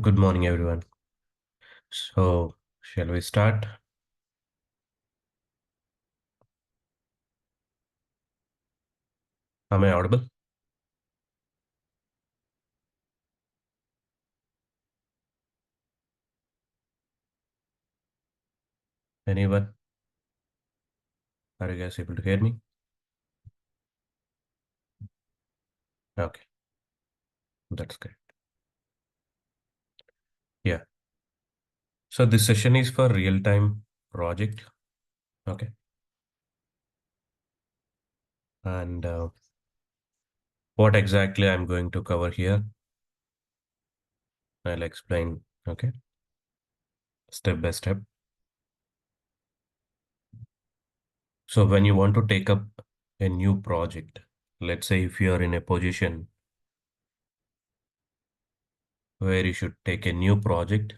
Good morning, everyone. So, shall we start? Am I audible? Anyone? Are you guys able to hear me? Okay, that's great. Yeah. So this session is for real-time project. Okay. And what exactly I'm going to cover here, I'll explain. Okay. Step by step. So when you want to take up a new project, let's say if you are in a position where you should take a new project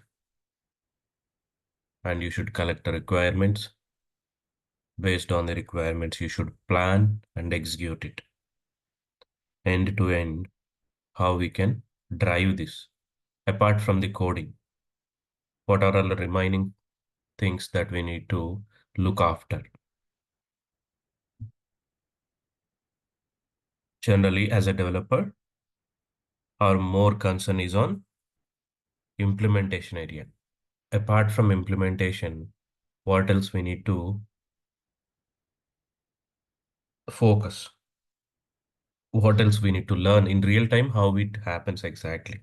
and you should collect the requirements. Based on the requirements, you should plan and execute it end to end, how we can drive this. Apart from the coding, what are all the remaining things that we need to look after? Generally, as a developer, our more concern is on implementation area. Apart from implementation, what else we need to focus? What else we need to learn in real time, how it happens exactly?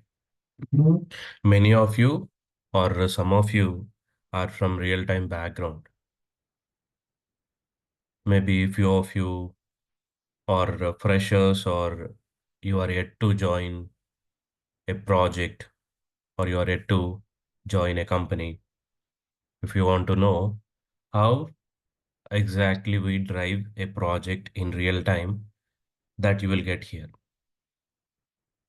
Many of you or some of you are from real time background. Maybe few of you are freshers or you are yet to join a project or you are yet to join a company. If you want to know how exactly we drive a project in real time, that you will get here.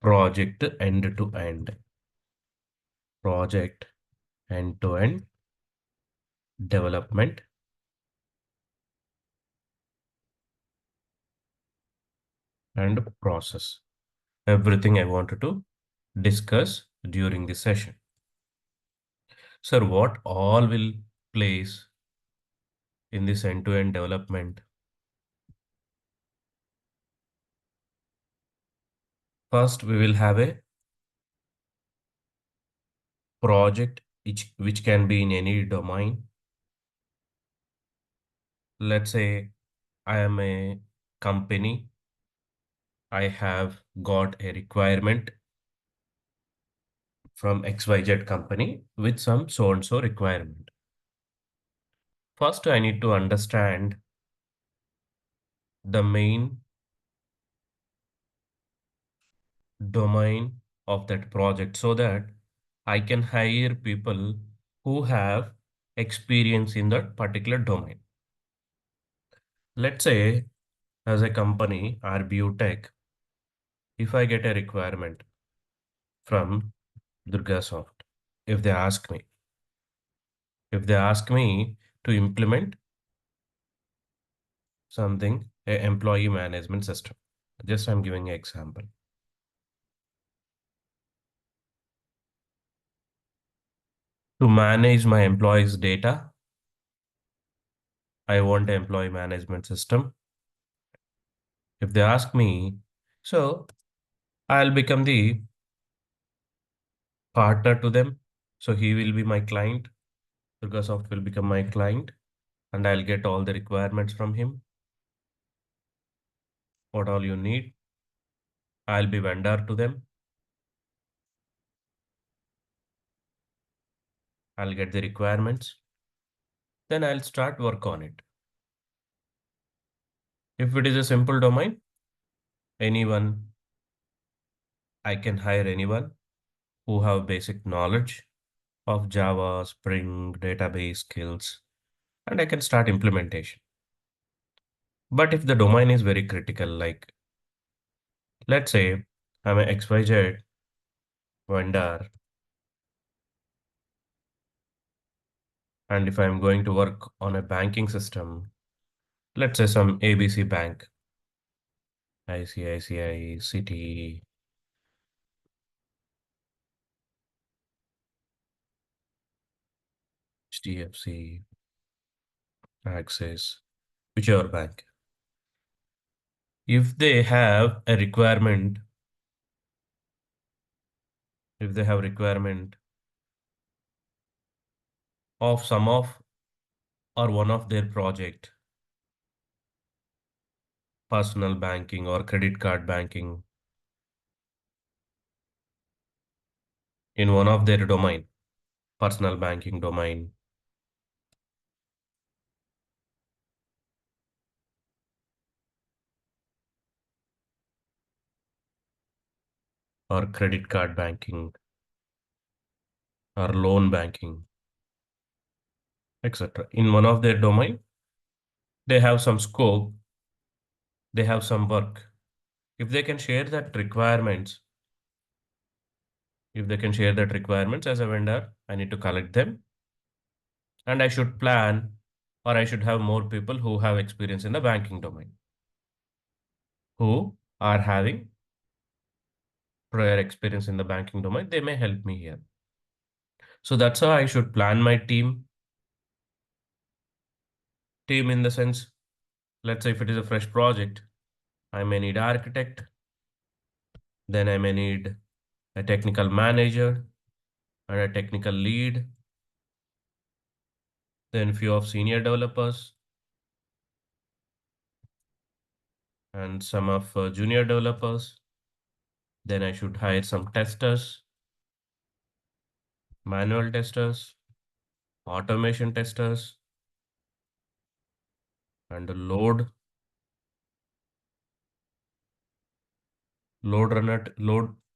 Project end to end. Project end to end development and process. Everything I wanted to discuss during this session. Sir, what all will place in this end-to-end development? First, we will have a project which can be in any domain. Let's say I am a company. I have got a requirement from XYZ company with some so and so requirement. First, I need to understand the main domain of that project so that I can hire people who have experience in that particular domain. Let's say, as a company, RBU Tech, if I get a requirement from DURGASOFT, if they ask me, if they ask me to implement something, a employee management system, just I'm giving an example. To manage my employees' data, I want an employee management system. If they ask me, so I'll become the partner to them. So he will be my client. DurgaSoft will become my client and I'll get all the requirements from him. What all you need. I'll be vendor to them. I'll get the requirements. Then I'll start work on it. If it is a simple domain, anyone, I can hire anyone who have basic knowledge of Java, Spring, database skills, and I can start implementation. But if the domain is very critical, like let's say I'm a XYZ vendor, and if I'm going to work on a banking system, let's say some ABC Bank, ICICI, Citi, HDFC, Axis, whichever bank. If they have a requirement, if they have requirement of some of or one of their project, personal banking or credit card banking in one of their domain, personal banking domain or credit card banking or loan banking, etc. In one of their domain, they have some scope, they have some work. If they can share that requirements, if they can share that requirements as a vendor, I need to collect them and I should plan or I should have more people who have experience in the banking domain, who are having prior experience in the banking domain. They may help me here. So that's how I should plan my team. Team in the sense, let's say if it is a fresh project, I may need architect, then I may need a technical manager and a technical lead, then few of senior developers and some of junior developers. Then I should hire some testers, manual testers, automation testers, and load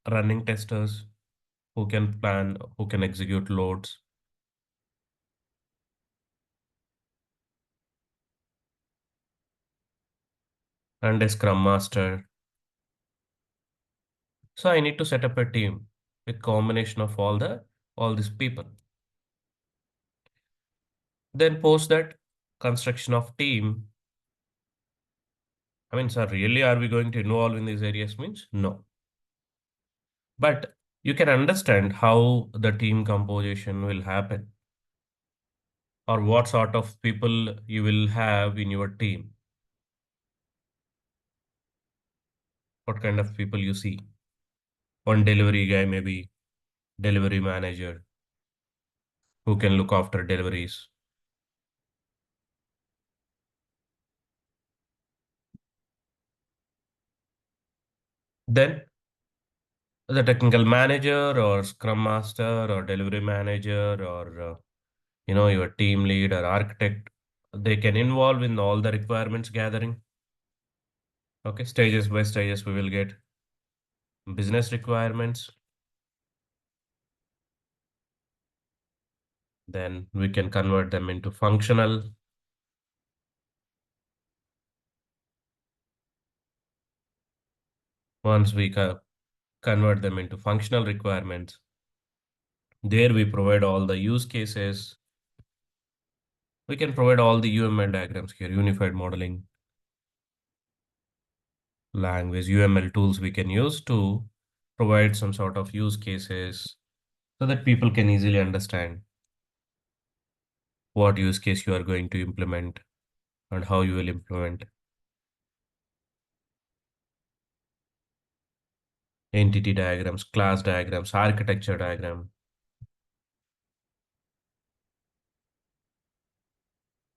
running testers who can plan, who can execute loads, and a scrum master. So I need to set up a team with combination of all these people. Then post that construction of team. I mean, sir, really are we going to involve in these areas means? No. But you can understand how the team composition will happen or what sort of people you will have in your team. What kind of people you see. One delivery guy, maybe delivery manager who can look after deliveries. Then the technical manager or scrum master or delivery manager or your team lead or architect, they can involve in all the requirements gathering. Okay, stages by stages we will get business requirements, then we can convert them into functional. Once we convert them into functional requirements, there we provide all the use cases. We can provide all the UML diagrams here, unified modeling language, UML tools we can use to provide some sort of use cases so that people can easily understand what use case you are going to implement and how you will implement. Entity diagrams, class diagrams, architecture diagram,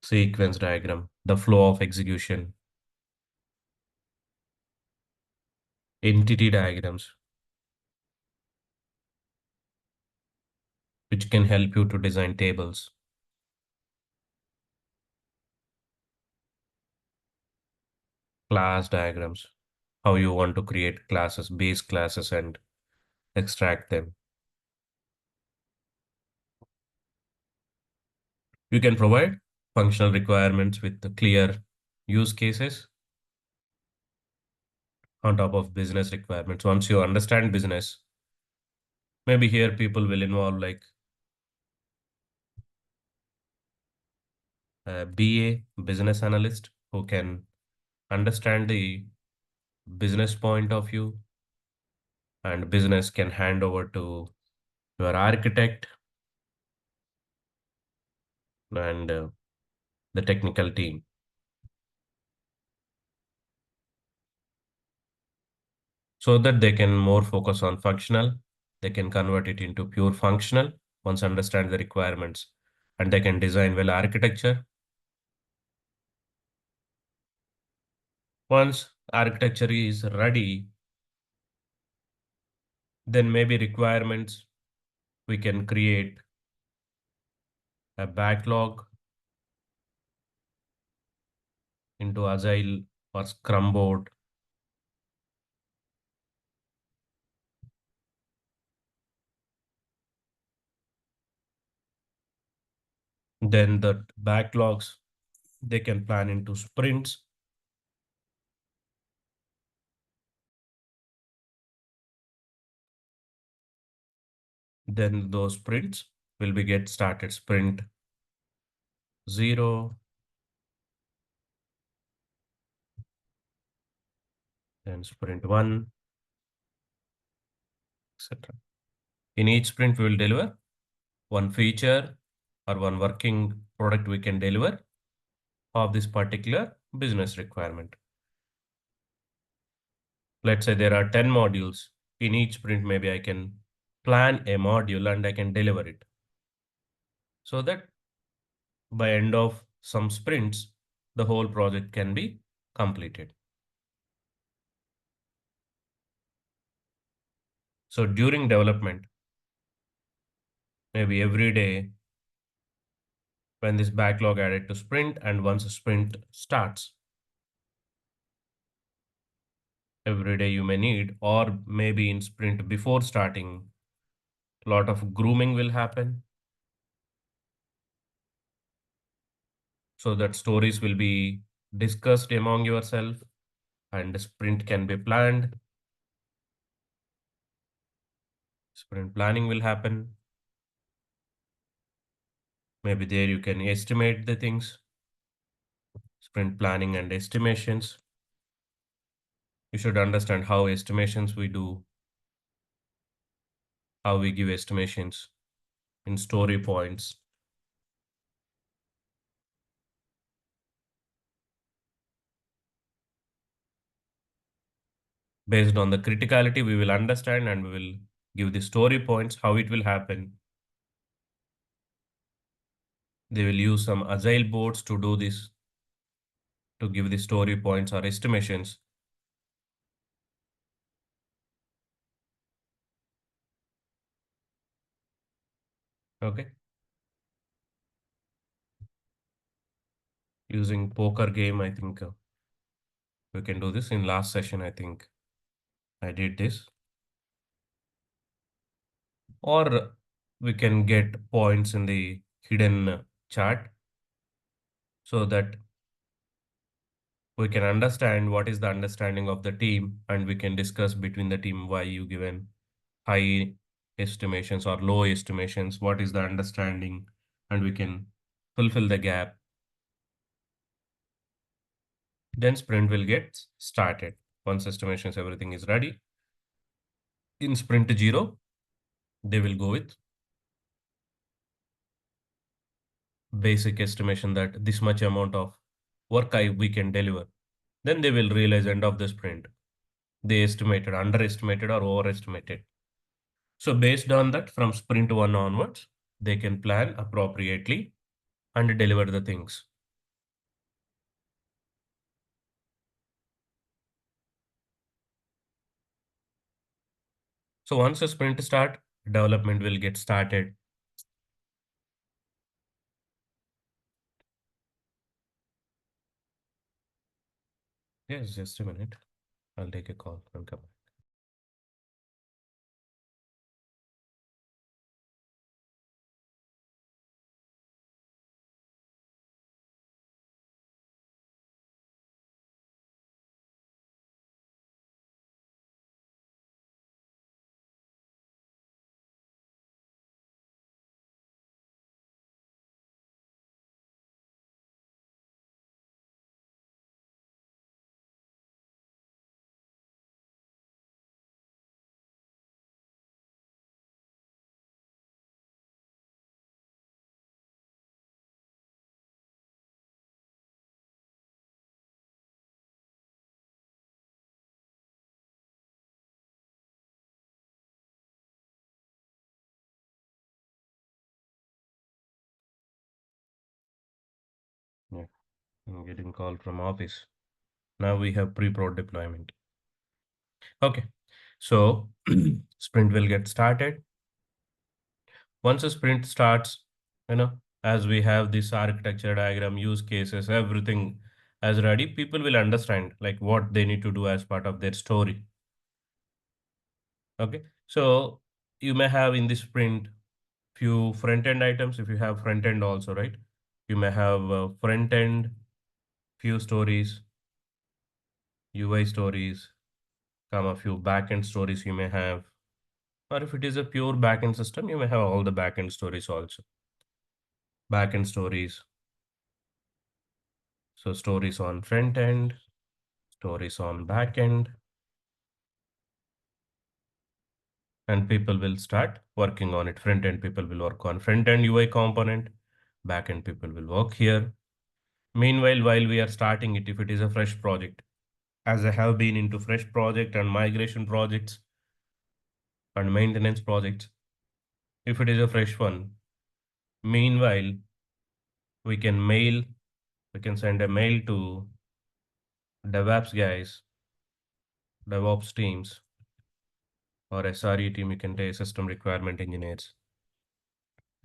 sequence diagram, the flow of execution, entity diagrams, which can help you to design tables, class diagrams, how you want to create classes, base classes, and extract them. You can provide functional requirements with the clear use cases on top of business requirements. Once you understand business, maybe here people will involve like a BA, business analyst, who can understand the business point of view and business can hand over to your architect and the technical team, so that they can more focus on functional. They can convert it into pure functional once understand the requirements, and they can design well architecture. Once architecture is ready, then maybe requirements, we can create a backlog into Agile or Scrum board. Then the backlogs, they can plan into sprints. Then those sprints will be get started. Sprint 0, then sprint 1, etc. In each sprint, we will deliver one feature or one working product we can deliver of this particular business requirement. Let's say there are 10 modules. In each sprint, maybe I can plan a module and I can deliver it. So that by end of some sprints, the whole project can be completed. So during development, maybe every day when this backlog added to sprint, and once a sprint starts, every day you may need, or maybe in sprint before starting, a lot of grooming will happen so that stories will be discussed among yourself and the sprint can be planned. Sprint planning will happen. Maybe there you can estimate the things, sprint planning and estimations. You should understand how estimations we do, how we give estimations in story points. Based on the criticality, we will understand and we will give the story points, how it will happen. They will use some agile boards to do this, to give the story points or estimations. Okay. Using poker game, I think we can do this. In last session, I think I did this. Or we can get points in the hidden chart so that we can understand what is the understanding of the team and we can discuss between the team why you given high estimations or low estimations, what is the understanding, and we can fulfill the gap. Then sprint will get started. Once estimations, everything is ready. In sprint 0, they will go with basic estimation that this much amount of we can deliver. Then they will realize end of the sprint. They estimated, underestimated or overestimated. So based on that, from sprint 1 onwards, they can plan appropriately and deliver the things. So once a sprint start, development will get started. Yes, just a minute. I'll take a call and come back. I'm getting call from office. Now we have pre-prod deployment. Okay, so sprint will get started. Once a sprint starts, you know, as we have this architecture diagram, use cases, everything as ready, people will understand like what they need to do as part of their story. Okay, so you may have in this sprint few front end items if you have front end also, right? You may have front end, few stories, UI stories, come a few back end stories you may have. Or if it is a pure backend system, you may have all the backend stories also. Backend stories. So stories on front end, stories on back end, and people will start working on it. Front end people will work on front end UI component, back end people will work here. Meanwhile, while we are starting it, if it is a fresh project, as I have been into fresh project and migration projects and maintenance projects, if it is a fresh one, meanwhile, we can mail, we can send a mail to DevOps guys, DevOps teams, or SRE team, you can take system requirement engineers.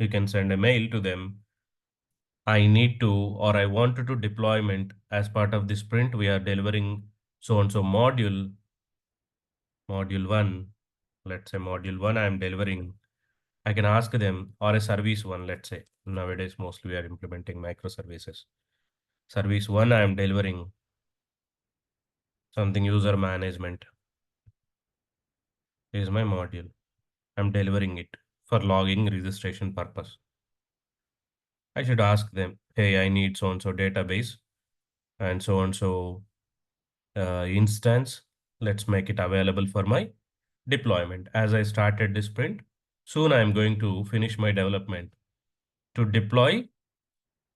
You can send a mail to them. I need to, or I want to do deployment as part of this sprint. We are delivering so and so module one. Let's say module one, I am delivering. I can ask them, or a service one, let's say. Nowadays, mostly we are implementing microservices. Service one, I am delivering something user management is my module. I'm delivering it for logging registration purpose. I should ask them, hey, I need so and so database and so instance. Let's make it available for my deployment. As I started this sprint, soon I'm going to finish my development. To deploy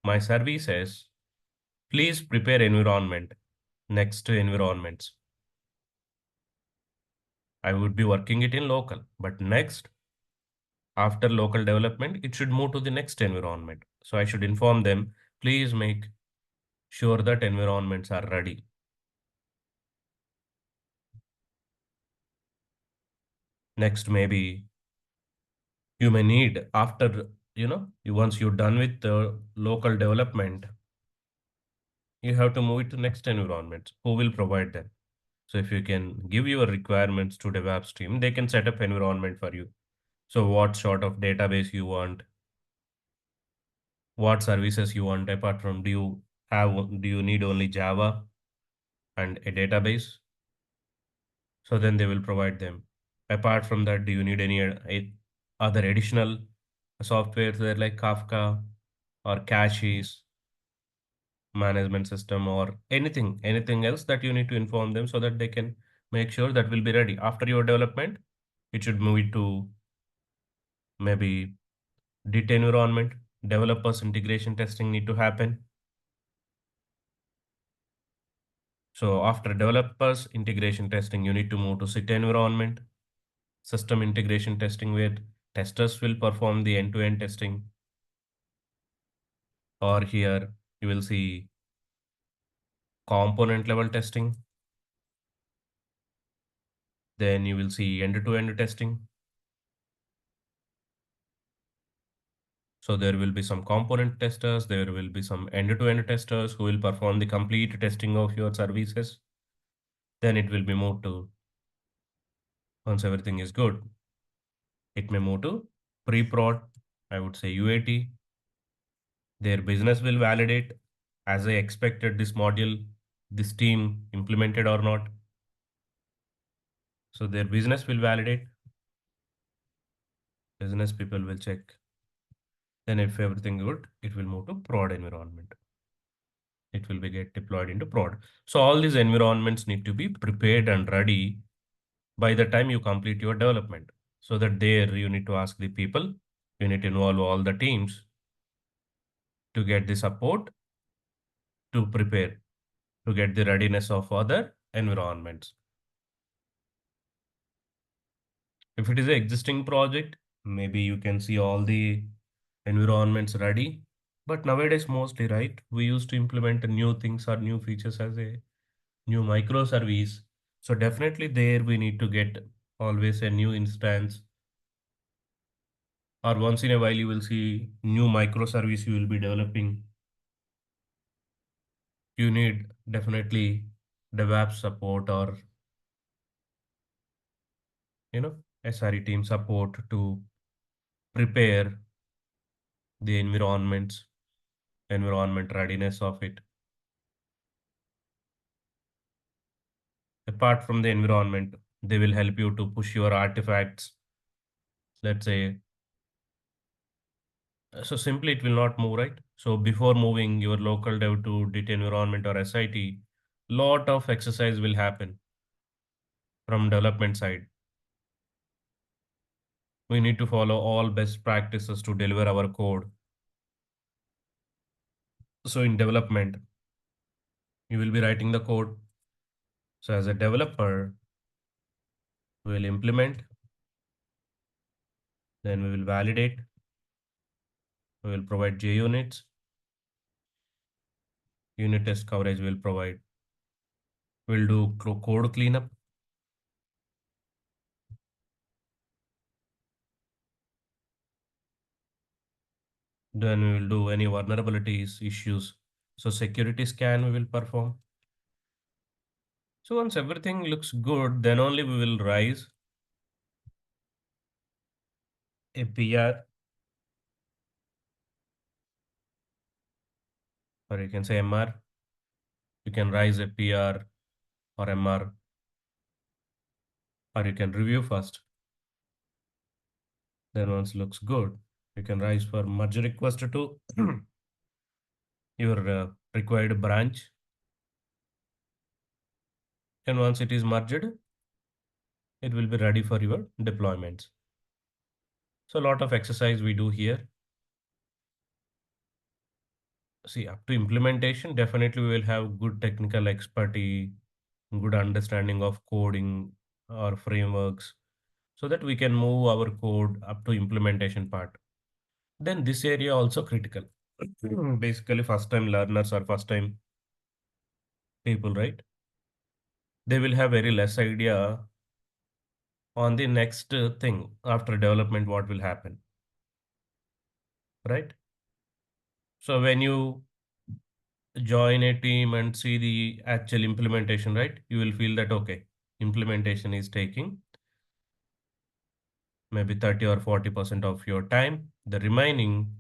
my services, please prepare environment next to environments. I would be working it in local, but next, after local development, it should move to the next environment. So I should inform them, please make sure that environments are ready. Next, maybe you may need after, once you're done with the local development, you have to move it to next environment. Who will provide them? So if you can give your requirements to DevOps team, they can set up environment for you. So what sort of database you want, what services you want apart from do you need only Java and a database? So then they will provide them. Apart from that, do you need any other additional software there like Kafka or caches, management system or anything else that you need to inform them so that they can make sure that will be ready. After your development, it should move it to maybe DIT environment, developers integration testing need to happen. So after developers integration testing, you need to move to SIT environment, system integration testing where testers will perform the end-to-end testing. Or here you will see component level testing. Then you will see end-to-end testing. So there will be some component testers, there will be some end-to-end testers who will perform the complete testing of your services. Then it will be moved to, once everything is good, it may move to pre-prod, I would say UAT. Their business will validate as I expected this module, this team implemented or not. So their business will validate, business people will check. Then if everything good, it will move to prod environment. It will be get deployed into prod. So all these environments need to be prepared and ready by the time you complete your development. So that there you need to ask the people, you need to involve all the teams to get the support to prepare, to get the readiness of other environments. If it is an existing project, maybe you can see all the environments ready. But nowadays, mostly, right, we used to implement new things or new features as a new microservice. So definitely there we need to get always a new instance, or once in a while you will see new microservice you will be developing. You need definitely DevOps support or SRE team support to prepare the environment readiness of it. Apart from the environment, they will help you to push your artifacts. Let's say, so simply it will not move, right? So before moving your local dev to DIT environment or SIT, lot of exercise will happen from development side. We need to follow all best practices to deliver our code. So in development, you will be writing the code. So as a developer, we will implement, then we will validate, we will provide JUnits, unit test coverage will provide. We'll do code cleanup, then we will do any vulnerabilities, issues. So security scan we will perform. So once everything looks good, then only we will raise a PR, or you can say MR. You can raise a PR or MR, or you can review first. Then once looks good, you can raise for merge request to your required branch. And once it is merged, it will be ready for your deployments. So a lot of exercise we do here. See, up to implementation, definitely we will have good technical expertise, good understanding of coding or frameworks, so that we can move our code up to implementation part. Then this area also critical. Basically, first time learners or first time people, right? They will have very less idea on the next thing after development, what will happen, right? So when you join a team and see the actual implementation, right, you will feel that, okay, implementation is taking maybe 30 or 40% of your time. The remaining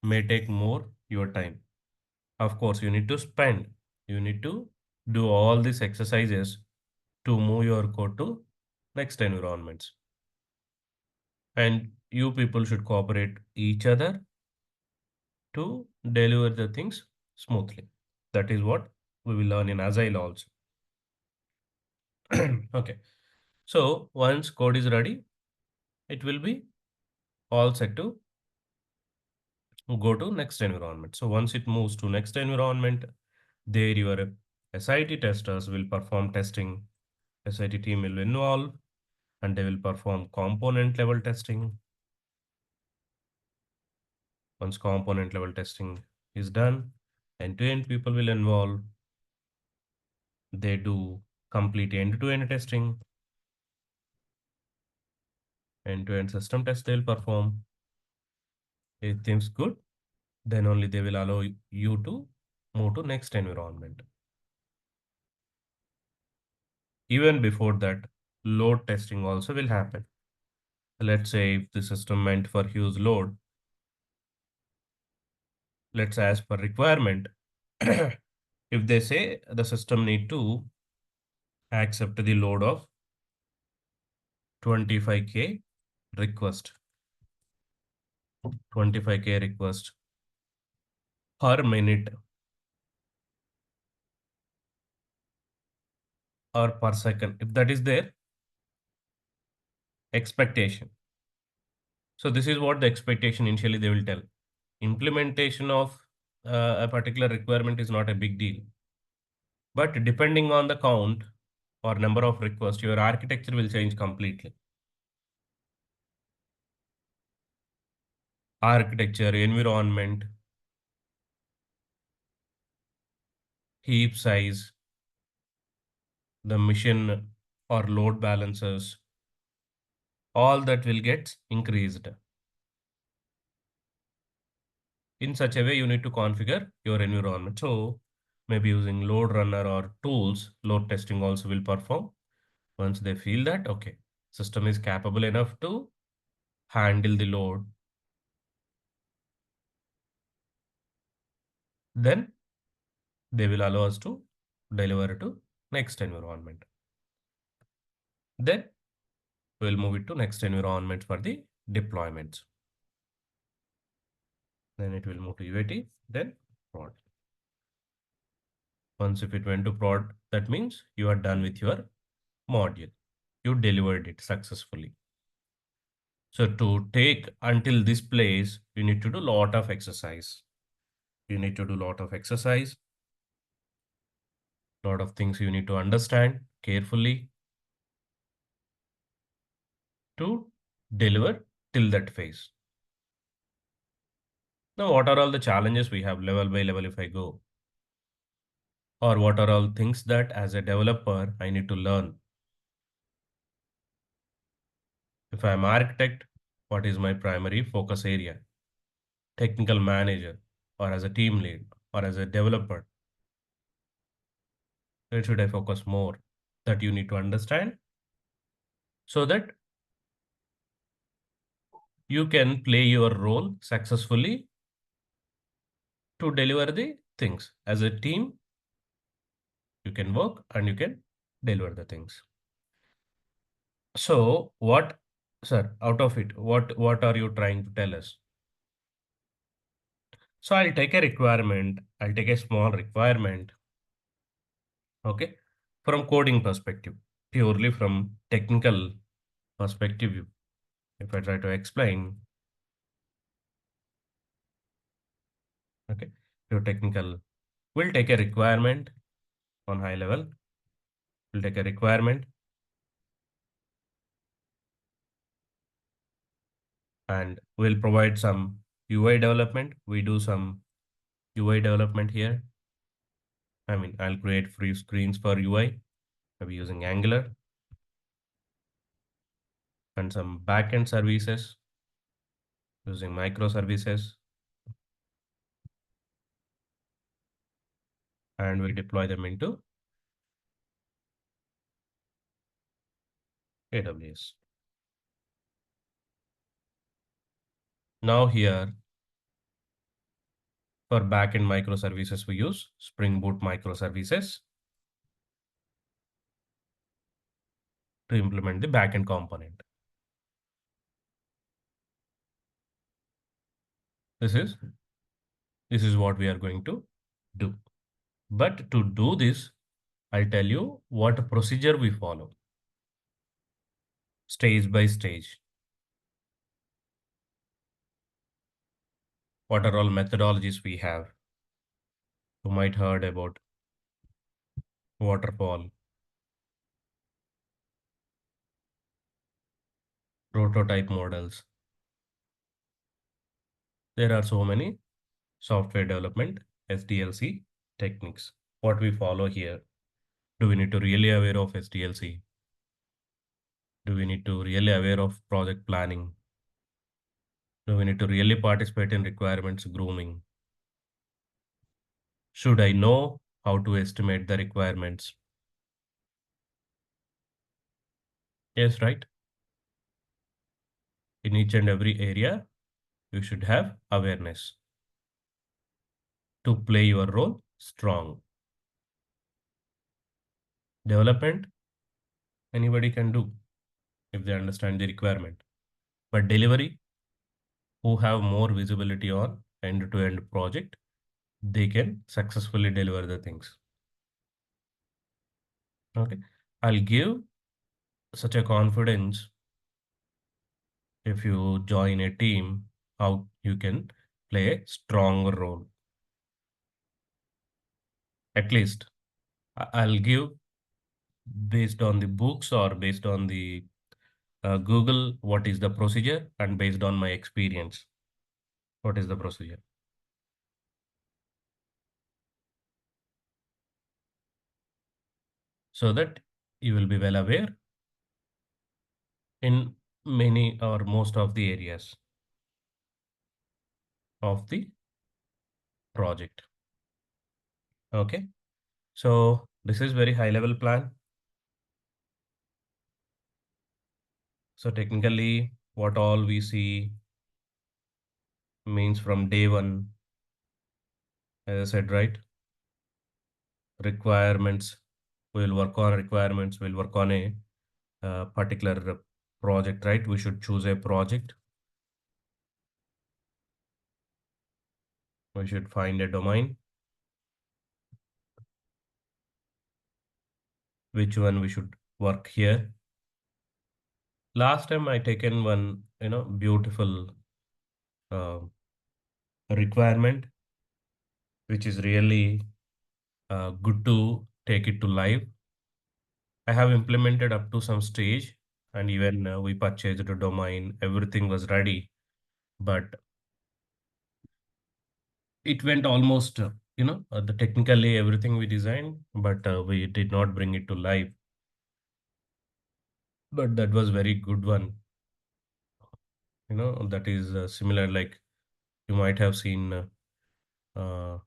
may take more your time. Of course, you need to do all these exercises to move your code to next environments. And you people should cooperate each other to deliver the things smoothly. That is what we will learn in Agile also. Okay. So once code is ready, it will be all set to go to next environment. So once it moves to next environment, there your SIT testers will perform testing. SIT team will involve and they will perform component level testing. Once component level testing is done, end-to-end people will involve. They do complete end-to-end testing, end-to-end system test they'll perform. If things good, then only they will allow you to move to next environment. Even before that, load testing also will happen. Let's say if the system meant for huge load, let's say as per requirement, if they say the system need to accept the load of 25K request, 25K request per minute or per second, if that is their expectation. So this is what the expectation initially they will tell. Implementation of a particular requirement is not a big deal. But depending on the count or number of requests, your architecture will change completely. Architecture, environment. heap size, the mission or load balancers, all that will get increased. In such a way, you need to configure your environment. So maybe using load runner or tools, load testing also will perform. Once they feel that, okay, system is capable enough to handle the load, then they will allow us to deliver to next environment. Then we'll move it to next environment for the deployments. Then it will move to UAT, then prod. Once if it went to prod, that means you are done with your module. You delivered it successfully. So to take until this place, you need to do lot of exercise. You need to do lot of exercise, lot of things you need to understand carefully to deliver till that phase. Now, what are all the challenges we have level by level if I go? Or what are all things that as a developer I need to learn? If I'm architect, what is my primary focus area? Technical manager, or as a team lead, or as a developer, where should I focus more? That you need to understand so that you can play your role successfully to deliver the things. As a team, you can work and you can deliver the things. So what, sir, out of it, what are you trying to tell us? So I'll take a requirement, I'll take a small requirement, okay, from coding perspective, purely from technical perspective. If I try to explain, okay, your technical, we'll take a requirement on high level, we'll take a requirement and we'll provide some UI development. We do some UI development here. I mean, I'll create free screens for UI, maybe using Angular and some backend services using microservices, and we deploy them into AWS. Now here for backend microservices, we use Spring Boot microservices to implement the backend component. This is this is what we are going to do. But to do this, I'll tell you what procedure we follow, stage by stage. What are all methodologies we have? You might heard about waterfall, prototype models. There are so many software development SDLC techniques. What we follow here? Do we need to really aware of SDLC? Do we need to really aware of project planning? Do we need to really participate in requirements grooming? Should I know how to estimate the requirements? Yes, right. In each and every area, you should have awareness to play your role strong. Development, anybody can do if they understand the requirement. But delivery, who have more visibility on end-to-end project, they can successfully deliver the things. Okay. I'll give such a confidence if you join a team, how you can play a stronger role. At least I'll give based on the books or based on the Google, what is the procedure, and based on my experience, what is the procedure. so that you will be well aware in many or most of the areas of the project. Okay. So this is very high level plan. So technically what all we see means from day one, as I said, right? Requirements, we'll work on requirements, we'll work on a particular project, right? We should choose a project. We should find a domain, which one we should work here. Last time I taken one, beautiful uh, requirement, which is really good to take it to live. I have implemented up to some stage, and even we purchased a domain, everything was ready, but it went almost, the technically everything we designed, but we did not bring it to life. But that was very good one, that is similar, like you might have seen uh,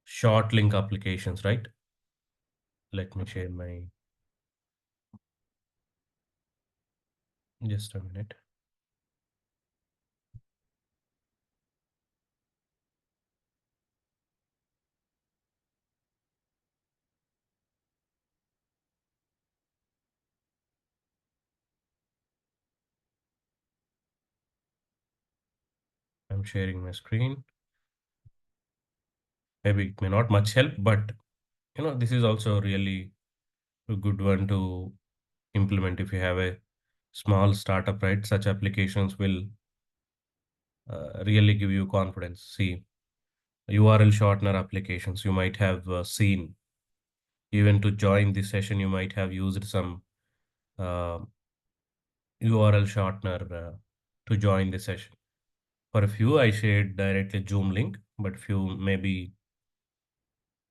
short link applications, right? Let me share my, just a minute. I'm sharing my screen. Maybe it may not much help, but this is also really a good one to implement if you have a small startup, right? Such applications will really give you confidence. See, URL shortener applications you might have seen. Even to join this session, you might have used some uh, URL shortener to join the session. For a few, I shared directly Zoom link, but few maybe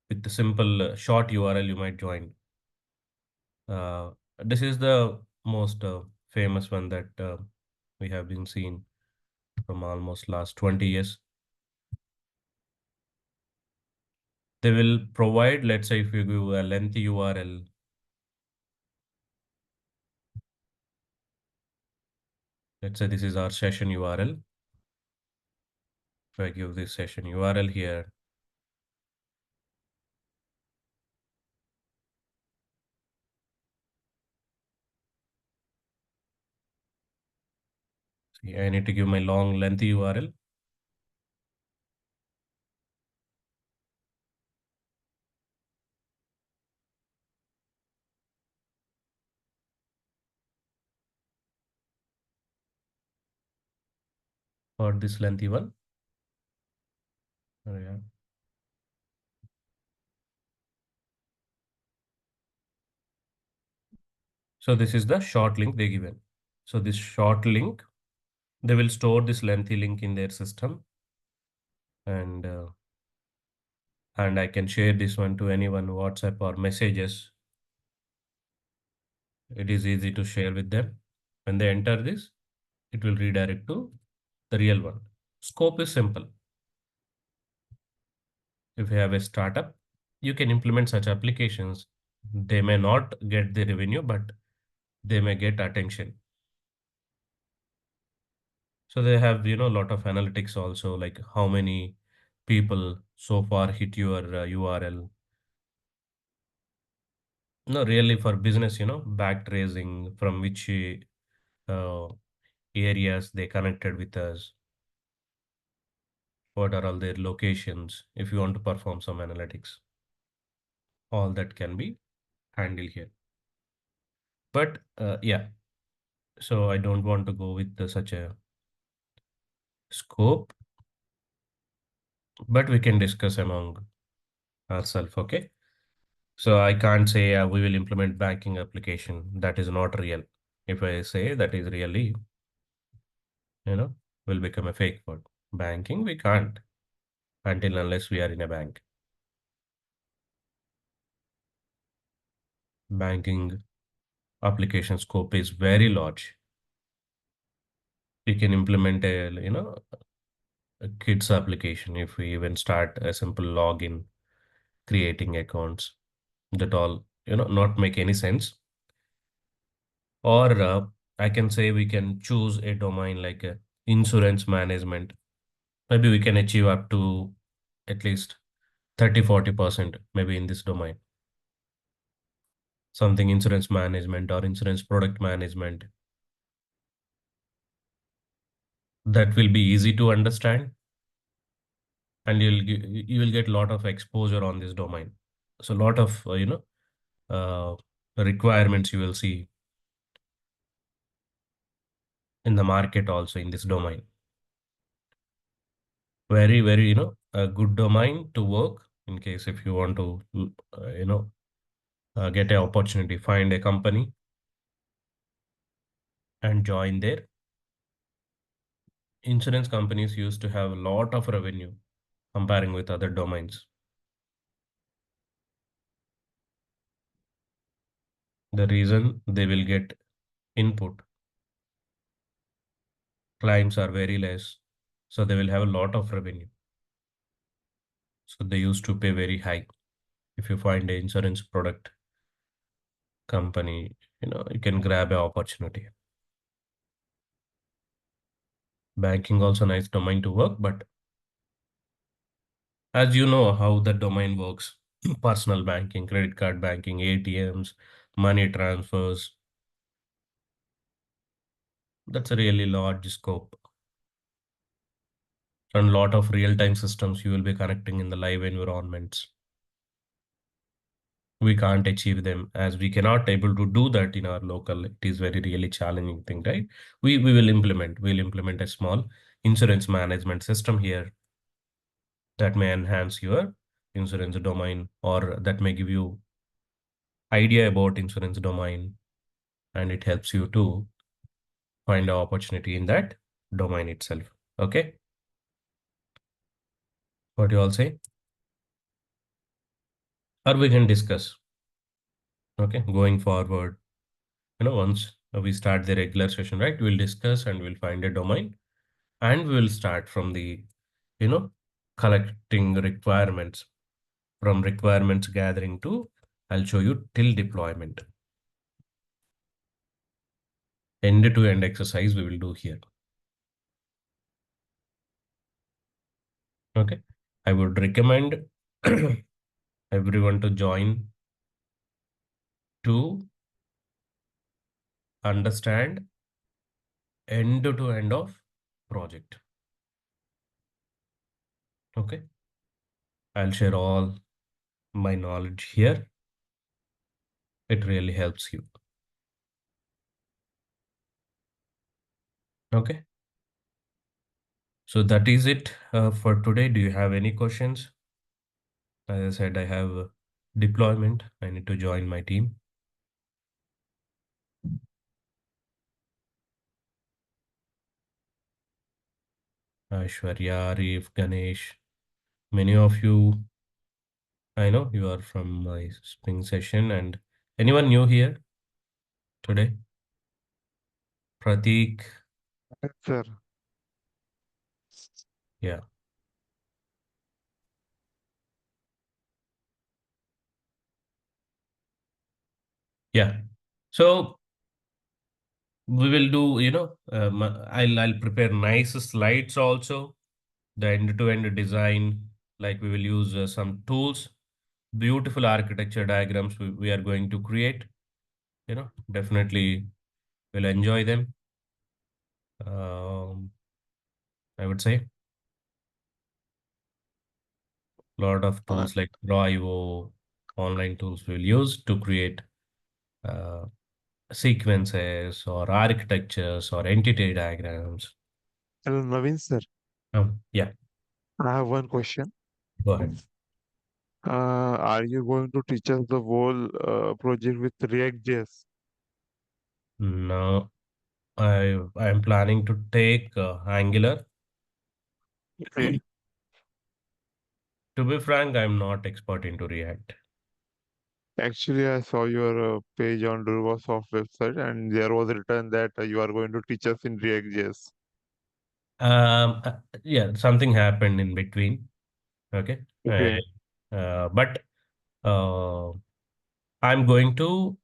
with the simple short URL you might join. Uh, this is the most famous one that we have been seeing from almost last 20 years. They will provide, let's say, if you give a lengthy URL, let's say this is our session URL. If I give this session URL here, see, I need to give my long lengthy URL. For this lengthy one. Oh, yeah. So this is the short link they given. So this short link, they will store this lengthy link in their system, and I can share this one to anyone, WhatsApp or messages. It is easy to share with them. When they enter this, it will redirect to the real one. Scope is simple. If you have a startup, you can implement such applications. They may not get the revenue, but they may get attention. So they have, a lot of analytics also, like how many people so far hit your URL. No, really for business, back tracing from which uh, areas they connected with us, what are all their locations, if you want to perform some analytics, all that can be handled here. But yeah, so I don't want to go with such a scope, but we can discuss among ourselves, okay? So I can't say we will implement banking application. That is not real. If I say that is really, will become a fake word. Banking, we can't until unless we are in a bank. Banking application scope is very large. We can implement a kids application if we even start a simple login, creating accounts. That all, not make any sense. Or I can say we can choose a domain like insurance management. Maybe we can achieve up to at least 30-40% maybe in this domain. Something insurance management or insurance product management. That will be easy to understand, and you will get a lot of exposure on this domain. So a lot of uh, requirements you will see in the market also in this domain. Very, very, a good domain to work in case if you want to, get an opportunity, find a company and join there. Insurance companies used to have a lot of revenue comparing with other domains. The reason they will get input, clients are very less, so they will have a lot of revenue. So they used to pay very high. If you find an insurance product company, you can grab an opportunity. Banking also nice domain to work, but as you know how the domain works, personal banking, credit card banking, ATMs, money transfers, that's a really large scope. And lot of real-time systems you will be connecting in the live environments. We can't achieve them as we cannot able to do that in our local. It is very really challenging thing, right? We'll implement a small insurance management system here that may enhance your insurance domain, or that may give you idea about insurance domain, and it helps you to find an opportunity in that domain itself. Okay, what you all say? Or we can discuss. Okay, going forward, once we start the regular session, right, we'll discuss and we'll find a domain, and we will start from the, you know, collecting requirements, from requirements gathering to, I'll show you till deployment. End-to-end exercise we will do here. Okay, I would recommend everyone to join to understand end-to-end of project. Okay, I'll share all my knowledge here. It really helps you. Okay, so that is it for today. Do you have any questions? As I said, I have deployment. I need to join my team. Aishwarya, Arif, Ganesh, many of you, I know you are from my spring session. And anyone new here today? Pratik, Yes, sir. yeah, yeah. So we will do, I'll prepare nice slides also, the end-to-end design, like we will use some tools, beautiful architecture diagrams we are going to create, definitely will enjoy them. Um, I would say a lot of Uh, tools like Draw.io, online tools we'll use to create uh, sequences or architectures or entity diagrams. Hello, Naveen, sir. Yeah, I have one question. go ahead. Are you going to teach us the whole project with React.js? Now I am planning to take Angular. Okay. To be frank, I'm not expert into React. Actually, I saw your page on DurgaSoft website, and there was written that you are going to teach us in React.js. Um, uh, yeah, something happened in between. Okay. Okay. But uh, I'm going to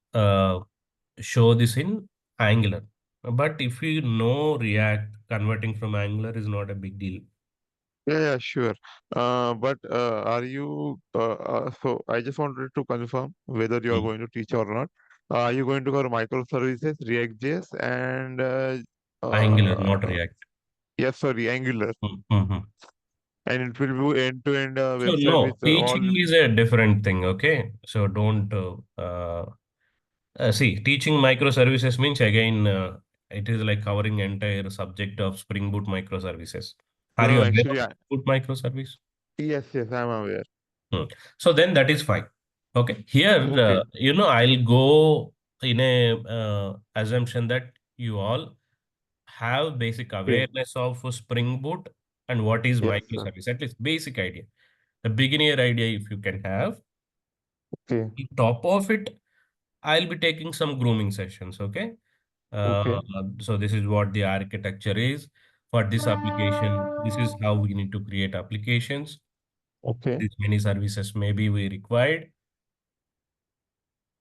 show this in Angular. But if you know React, converting from Angular is not a big deal. Yeah, yeah, sure. But are you, so I just wanted to confirm whether you are Mm. going to teach or not. Are you going to cover microservices, React.js, and Angular, not uh, React. yes, sorry, Angular, Mhm. and it will be end-to-end So website no, with all. teaching is a different thing. Okay, so don't see. Teaching microservices means again it is like covering entire subject of Spring Boot microservices. Are No, you no, aware actually, of Boot microservice? yes, yes, I'm aware. Hmm. So then that is fine. Okay. Here, Okay, I'll go in a assumption that you all have basic okay, awareness of Spring Boot and what is yes, sir. microservice, at least basic idea. The beginner idea, if you can have. Okay, On top of it, I'll be taking some grooming sessions. Okay. Uh, okay, so this is what the architecture is for this application. This is how we need to create applications. okay, These many services maybe we required.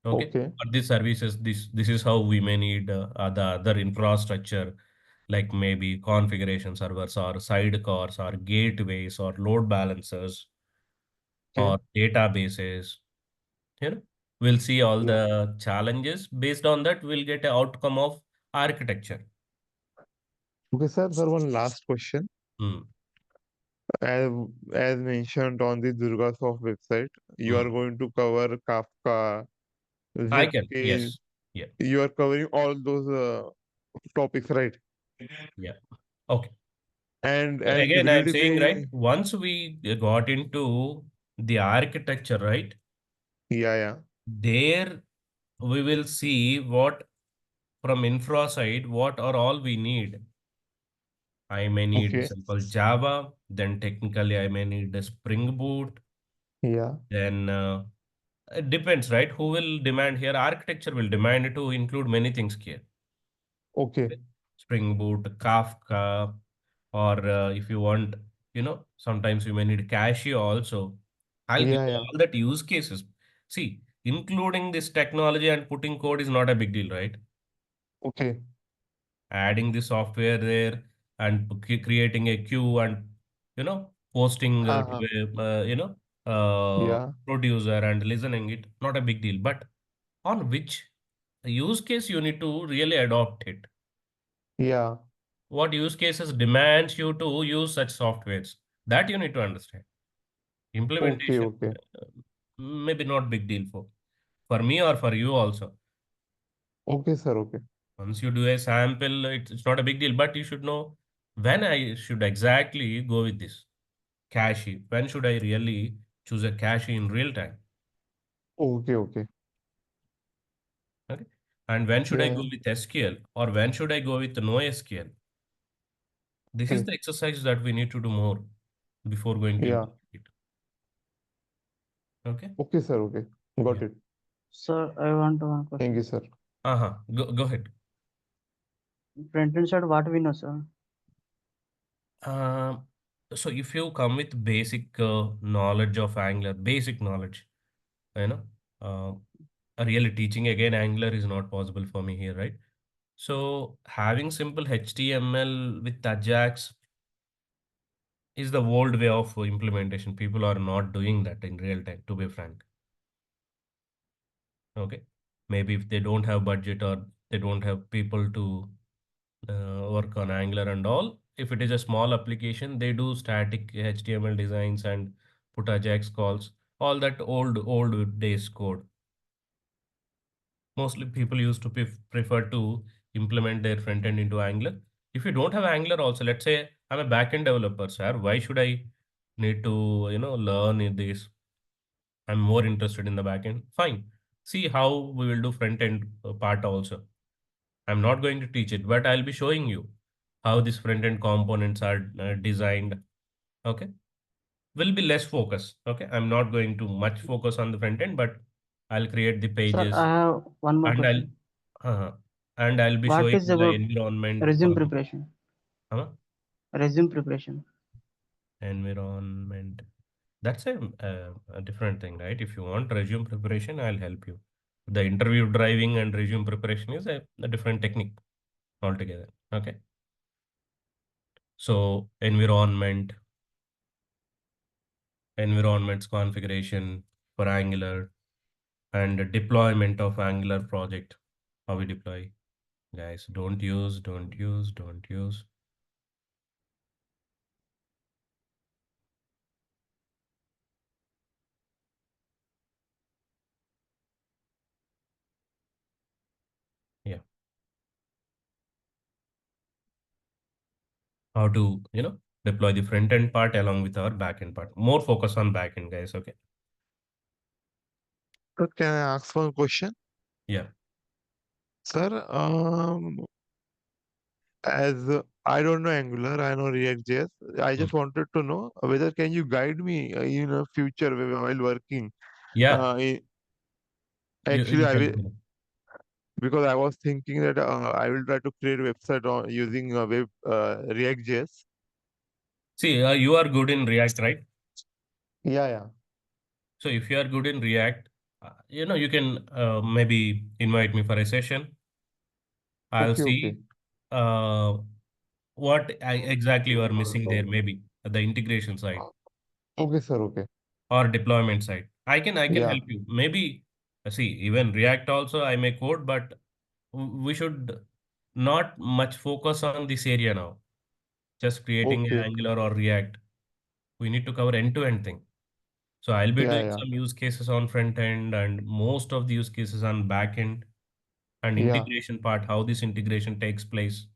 Okay. okay, For these services, this is how we may need the other infrastructure, like maybe configuration servers or sidecars or gateways or load balancers okay. or databases. You know, we'll see all Yeah. the challenges. Based on that, we'll get an outcome of architecture. Okay, sir, one last question. Hmm. As, as mentioned on the DurgaSoft website, you are Hmm. going to cover Kafka, I can. Zip-Page. Yes. Yeah. You are covering all those topics, right? Yeah. Okay. And Again, I'm will saying, right, they? once we got into the architecture, right, Yeah, yeah. there we will see what from infra side, what are all we need. I may need Okay. simple Java, then technically I may need a Spring Boot, Yeah. then it depends, right? Who will demand here? Architecture will demand to include many things here. Okay. Okay? Spring Boot, Kafka, or if you want, sometimes you may need cache also. I'll give Yeah, you yeah. all that use cases. See, including this technology and putting code is not a big deal, right? Okay. Adding the software there and creating a queue and posting Uh-huh. to a Yeah. producer and listening it, not a big deal. But on which use case you need to really adopt it? Yeah. What use cases demands you to use such softwares? That you need to understand. Okay. Implementation, Okay. uh, maybe not big deal for me or for you also. Okay, sir. Okay. Once you do a sample, it's not a big deal, but you should know when I should exactly go with this cache. When should I really choose a cache in real time? Okay. Okay. Okay. And when should I Yeah. go Yeah. with SQL or when should I go with no SQL? This is Okay. the exercise that we need to do more before going to Yeah. implement it. Okay. Okay, sir. Okay. Yeah. Got it. Sir, I want one Thank you, question. sir. Uh-huh. Go ahead. Front-end side, what we know, sir? Um, so if you come with basic knowledge of Angular, basic knowledge, you know, really teaching again Angular is not possible for me here, right? So having simple HTML with Ajax is the old way of implementation. People are not doing that in real time, to be frank. Okay. Maybe if they don't have budget or they don't have people to work on Angular and all. If it is a small application, they do static HTML designs and put Ajax calls, all that old days code. Mostly people used to prefer to implement their front end into Angular. If you don't have Angular also, let's say I'm a backend developer, sir, why should I need to, learn this? I'm more interested in the backend. Fine. See how we will do front end part also. I'm not going to teach it, but I'll be showing you how these front end components are designed. Okay. Will be less focus. Okay. I'm not going to much focus on the front end, but I'll create the Sir, I pages, have one more and question. uh, I'll be What showing is the about environment resume preparation? uh, Resume preparation. environment. That's a different thing, right? If you want resume preparation, I'll help you. The interview driving and resume preparation is a different technique altogether. Okay. So environments configuration for Angular and deployment of Angular project. How we deploy. Guys, don't use. Yeah. How to, deploy the front end part along with our back end part. More focus on back end, guys. Okay. So can I ask one question? Yeah. Sir, as I don't know Angular, I know React.js. I Mm. just wanted to know whether can you guide me in a future while working. Yeah. Uh, You actually, I will, can. because I was thinking that I will try to create a website on using web React.js. See, you are good in React, right? Yeah, yeah. So if you are good in React, you can maybe invite me for a session. I'll Okay, okay. see uh, exactly you are missing there, maybe at the integration side Okay, sir. Okay. or deployment side. I can Yeah. help you. Maybe see even React also I may code, but we should not much focus on this area now. Just creating Okay. Angular or React. We need to cover end-to-end thing. So I'll be Yeah, doing yeah. some use cases on front end and most of the use cases on back end and Yeah. integration part, how this integration takes place,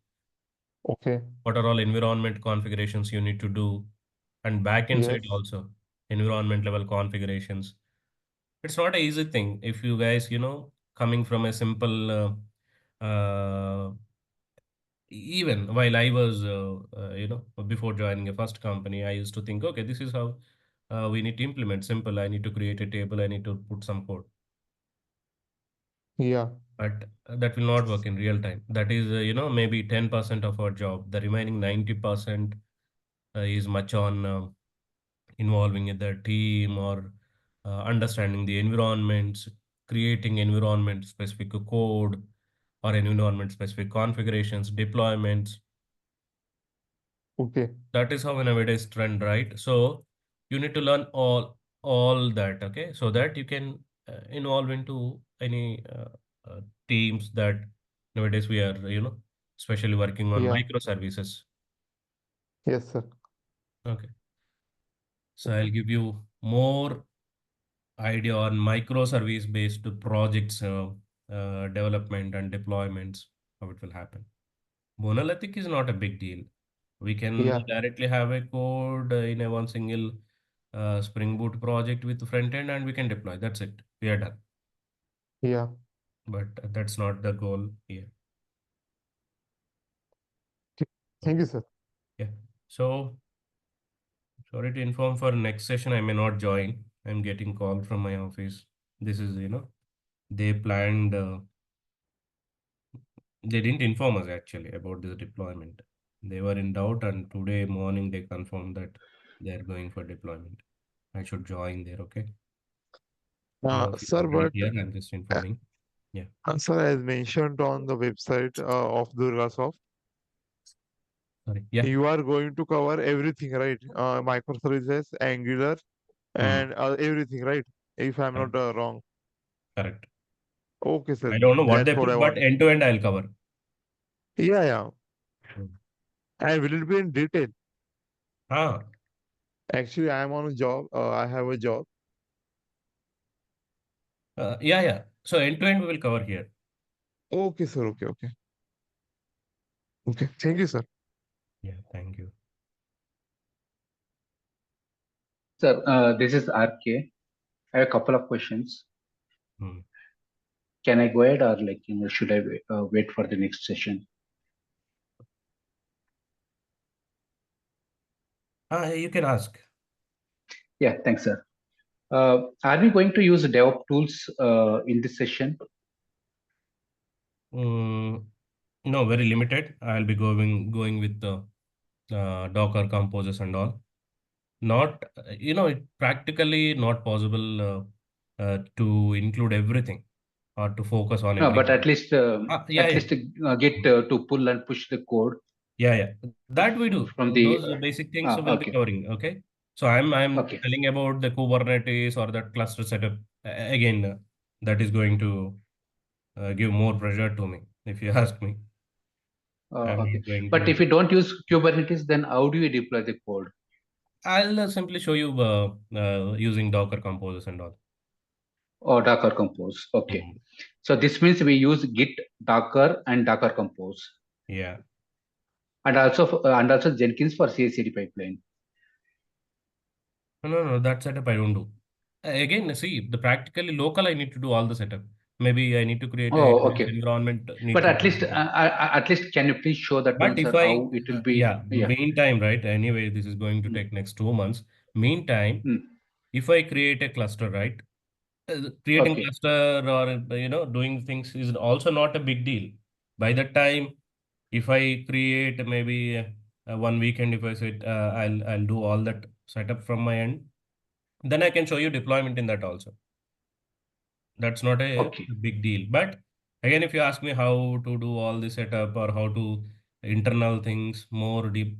Okay. what are all environment configurations you need to do, and back end side Yes. also, environment level configurations. It's not an easy thing if you guys, coming from a simple, even while I was, before joining a first company, I used to think, okay, this is how we need to implement simple. I need to create a table, I need to put some code. Yeah. But that will not work in real time. That is, maybe 10% of our job. The remaining 90% is much on involving in the team or understanding the environments, creating environment specific code or environment specific configurations, deployments. Okay. That is how nowadays trend, right? So you need to learn all that, okay, so that you can involve into any teams that nowadays we are, especially working on Yeah. microservices. Yes, sir. Okay, so I'll Okay. give you more idea on microservice based projects development and deployments, how it will happen. Monolithic is not a big deal. We can Yeah. directly have a code in a one single Spring Boot project with front end and we can deploy. That's it. We are done. Yeah. But that's not the goal here. Th- Thank you, sir. Yeah. So sorry to inform for next session, I may not join. I'm getting call from my office. This is, they planned, they didn't inform us actually about this deployment. They were in doubt and today morning they confirmed that they are going for deployment. I should join there, okay? My office Sir, is right but here. I'm just uh, informing. Yeah. sir, as mentioned on the website of DurgaSoft, Sorry. Yeah. you are going to cover everything, right? Microservices, Angular, Hmm. and everything, right? If I'm Correct. not wrong. Correct. Okay, sir. I don't know what That's they what I put, but want. end to end I'll cover. Yeah, yeah. Hmm. And will it be in detail? Ah, Actually, I am on a job. I have a job. yeah, yeah. So end to end we will cover here. Okay, sir. Okay, okay. Okay. Thank you, sir. Yeah. Thank you. Sir, this is RK. I have a couple of questions. Hmm. Can I go ahead or should I wait for the next session? You can ask. Yeah, thanks, sir. Are we going to use DevOps tools in this session? Mm, no, very limited. I'll be going with the Docker composes and all. Not, it practically not possible to include everything or to focus on No, but everything. Yeah, at yeah. least get to pull and push the code Yeah, yeah. That we do. from the. Those basic things will be Okay, covering. Okay. So I'm okay, telling about the Kubernetes or that cluster setup. Again, that is going to give more pressure to me. If you ask me, I'm okay. not going But to. if you don't use Kubernetes, then how do you deploy the code? I'll simply show you using Docker composes and all. Or Docker Compose. Okay. Mm, So this means we use Git, Docker, and Docker Compose, yeah. and also Jenkins for CI/CD pipeline. No, no, no. That setup I don't do. Again, see, the practically local, I need to do all the setup. Maybe I need to create a Oh, AWS okay. environment, need But to do the setup. at least, can you please show that one, But if sir? I, How it will be? yeah, Yeah. meantime, right? Anyway, this is going to Mm, take next 2 months. Meantime, mm. if I create a cluster, right? Creating Okay. cluster or doing things is also not a big deal. By that time, if I create maybe one weekend, if I said I'll do all that setup from my end, then I can show you deployment in that also. That's not a Okay. big deal. But again, if you ask me how to do all the setup or how to internal things more deep,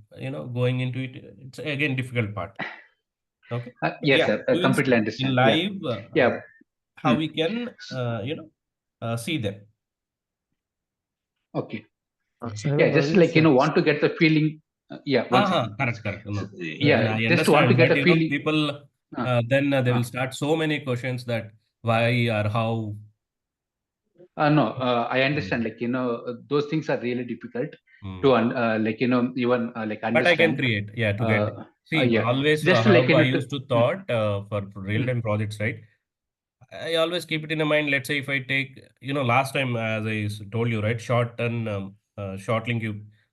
going into it, it's again difficult part. Okay. But Yes, yeah, sir. I we will completely see in understand. Yeah. live Yeah. how Mm. we can, see them. Okay. Okay. Hello, Yeah. Just Naveen like sir. want to get the feeling. Yeah. One second, please. Correct, correct. So, No, yeah. I Just want to understand. get But, a feeling. people, Uh, then they uh. will start so many questions that why or how. No, I understand. Mm, Like those things are really difficult to mm. even like But I can understand. create, yeah, to get. Uh, See, yeah, always just like how I to, used to mm, thought for mm, real-time projects, right? I always keep it in mind. Let's say if I take, last time, as I told you, right, short link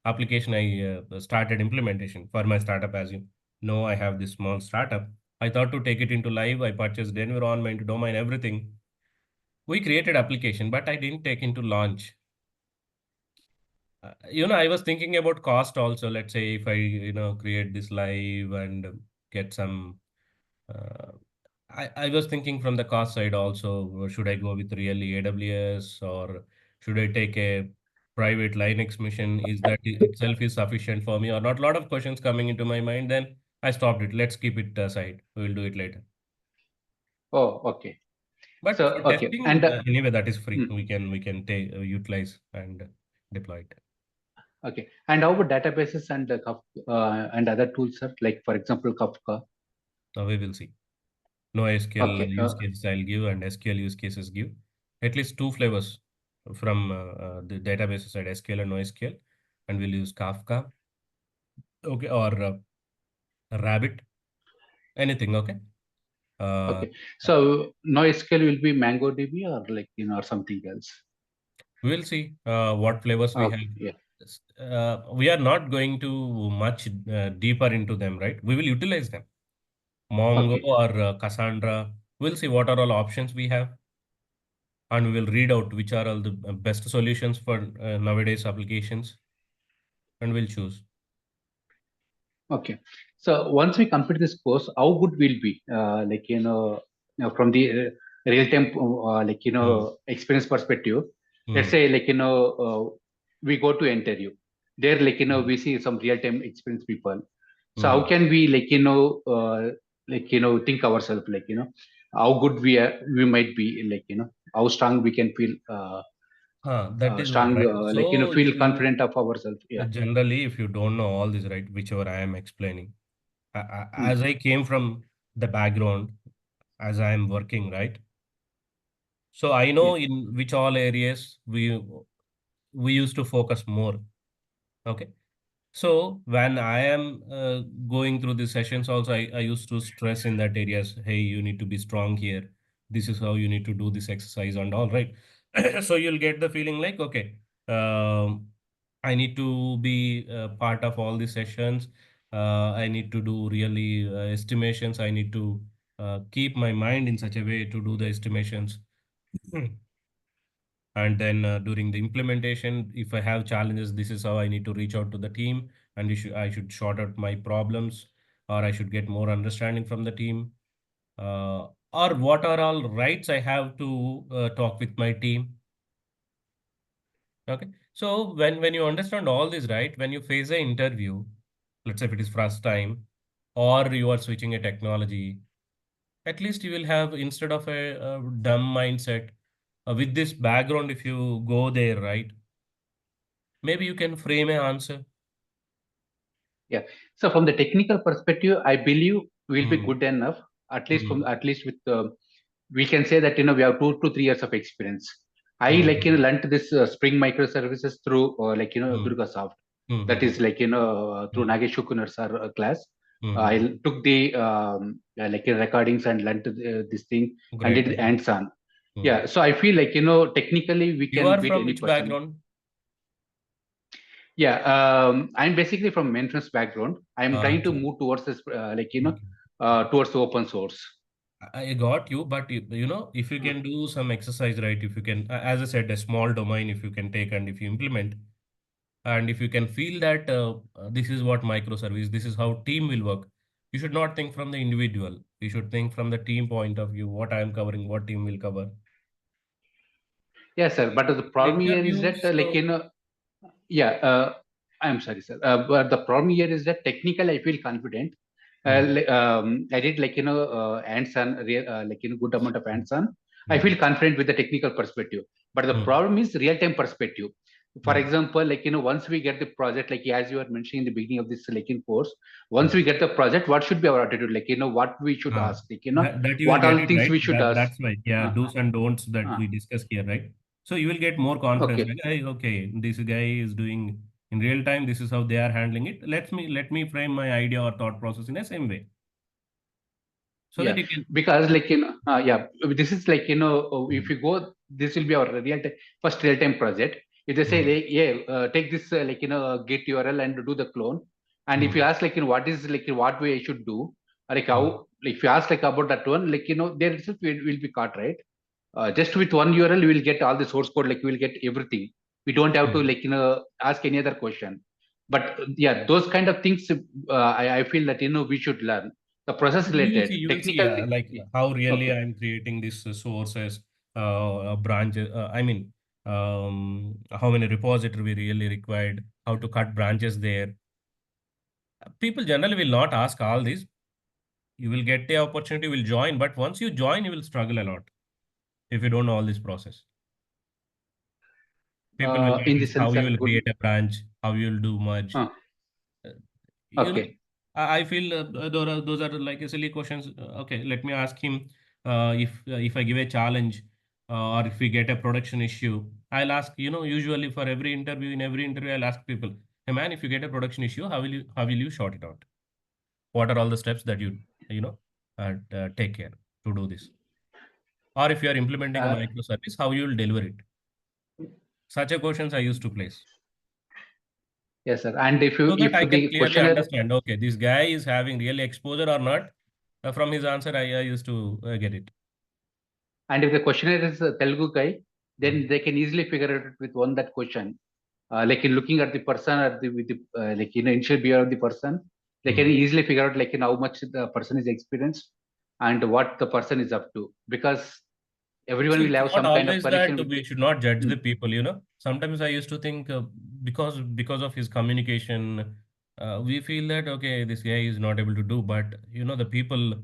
application, I started implementation for my startup. As you know, I have this small startup. I thought to take it into live. I purchased the environment, domain, everything. We created application, but I didn't take into launch. I was thinking about cost also. Let's say if I, create this live and get some. Uh, I was thinking from the cost side also. Should I go with really AWS or should I take a private Linux machine? Is that itself is sufficient for me or not? A lot of questions coming into my mind. Then I stopped it. Let's keep it aside. We will do it later. oh, okay. So But for okay, testing, and anyway, that is free. mm, We can take utilize and deploy it. okay, and how about databases and and other tools, sir? Like for example, Kafka. Now we will see. No SQL Okay, use cases I'll give and SQL use cases give. At least two flavors from the database side, SQL and NoSQL, and we'll use Kafka, okay, or Rabbit, anything, okay. Uh, okay. So NoSQL will be MongoDB or like or something else. we'll see what flavors we have. Okay, yeah. We are not going to much deeper into them, right? We will utilize them. Mongo Okay, or Cassandra. We'll see what are all options we have, and we will read out which are all the best solutions for nowadays applications, and we'll choose. okay. So once we complete this course, how good will be? Like from the real time Hmm. experience perspective. Let's Hmm. say like we go to interview. There like Hmm. we see some real time experience people. So how Hmm. can we think ourselves like how good we might be, like how strong we can feel, That is what, strong, right? So feel confident of ourselves. Yeah. generally, if you don't know all this, right, whichever I am explaining, Mm, as I came from the background, as I am working, right? So I yeah. know in which all areas we used to focus more. Okay. So when I am going through the sessions also, I used to stress in that areas, hey, you need to be strong here. This is how you need to do this exercise and all, right? So you'll get the feeling like, okay, I need to be part of all the sessions. I need to do really estimations. I need to keep my mind in such a way to do the estimations. And then during the implementation, if I have challenges, this is how I need to reach out to the team, and I should sort out my problems, or I should get more understanding from the team, or what are all rights I have to talk with my team. Okay. So when you understand all this, right, when you face an interview, let's say if it is first time, or you are switching a technology, at least you will have, instead of a dumb mindset, with this background, if you go there, right, maybe you can frame an answer. Yeah. So from the technical perspective, I believe we'll be Hmm. good enough. Hmm. At least with we can say that we have 2 to 3 years of experience. I Hmm. learned this Spring microservices through Hmm. DurgaSoft. Hmm. That Hmm. is through Hmm. Nagesh Shukunar's class. Hmm. I took the recordings and learned this thing and Great. did hands on. Hmm. Yeah. So I feel technically we You can are beat from any which person. background? Yeah, I'm basically from maintenance background. I'm trying to Acha. move towards this, Okay. towards the open source. I got you, but if you Uh, can do some exercise, right? If you can, as I said, a small domain, if you can take and if you implement, and if you can feel that this is what microservice, this is how team will work. You should not think from the individual. You should think from the team point of view. What I am covering, what team will cover. yes, sir. But the In problem here is that, interviews, yeah, I'm sorry, sir. But the problem here is that technically I feel confident. hmm, I did hands-on, good amount of hmm, hands-on. I hmm, feel confident with the technical perspective. But the hmm, problem is real-time perspective. For hmm, example, once we get the project, like as you were mentioning in the beginning of this course, hmm. once we get the project, what should be our attitude? What we should Ah, ask? that you will What get all it things right. we should ask? That's why, yeah, Uh, do's and don'ts that uh, we discuss here, right? So you will get more confidence. okay. Like, hey, okay, this guy is doing in real time. This is how they are handling it. Let me frame my idea or thought process in the same way, so that Yeah, you can. because yeah, this is if Hmm, you go, this will be our first real time project. If they say, hmm, yeah, take this Git URL and do the clone, and if you hmm, ask what is what way I should do, like hmm, how, if you ask about that one, there itself will be caught, right? Just with one URL, we will get all the source code, we will get everything. We don't have to hmm. ask any other question. But yeah, those kind of things, I feel that we should learn the process related You will see, technically. like Yeah. how really Okay. I am creating this sources, branches. I mean, how many repository we really required, how to cut branches there. People generally will not ask all this. You will get the opportunity, will join, but once you join, you will struggle a lot if you don't know all this process. People will not In the ask how sense, you sir, will good. create a branch, how you will do merge. Uh, Uh, you know, okay. I feel those are like silly questions. Okay, let me ask him, if I give a challenge, or if we get a production issue, I'll ask, usually for every interview, in every interview, I'll ask people, hey man, if you get a production issue, how will you sort it out? What are all the steps that you know take care to do this? Or if you are implementing a Uh, microservice, how you will deliver it? Such a questions I used to place, yes, sir. And if you, so that if I can the clearly questionnaire, understand, okay, this guy is having really exposure or not. From his answer, I used to get it. and if the questionnaire is a Telugu guy, then Hmm. they can easily figure it with one that question. In looking at the person, at the with the initial behavior of the person, they can Hmm. easily figure out how much the person is experienced and what the person is up to, because everyone See, will it's have not some kind of always connection that with the. we should not judge Hmm. the people. Sometimes I used to think, because of his communication, we feel that, okay, this guy is not able to do. But the people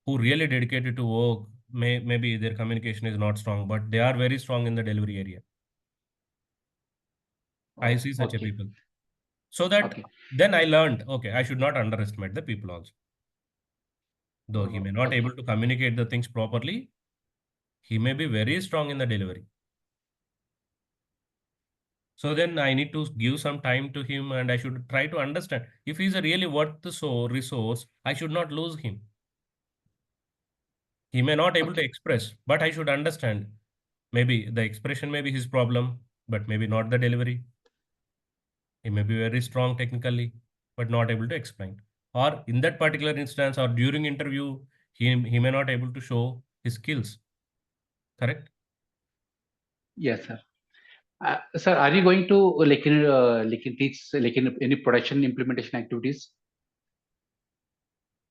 who really dedicated to work, maybe their communication is not strong, but they are very strong in the delivery area. I Oh, see such a okay, people. So that okay, then I learned, okay, I should not underestimate the people also. Though he may not able okay. to communicate the things properly, he may be very strong in the delivery. So then I need to give some time to him, and I should try to understand if he's a really worth the resource. I should not lose him. He may not able to Okay. express, but I should understand. Maybe the expression may be his problem, but maybe not the delivery. He may be very strong technically, but not able to explain. Or in that particular instance, or during interview, He may not able to show his skills. Correct? Yes, sir. Sir, are you going to teach any production implementation activities?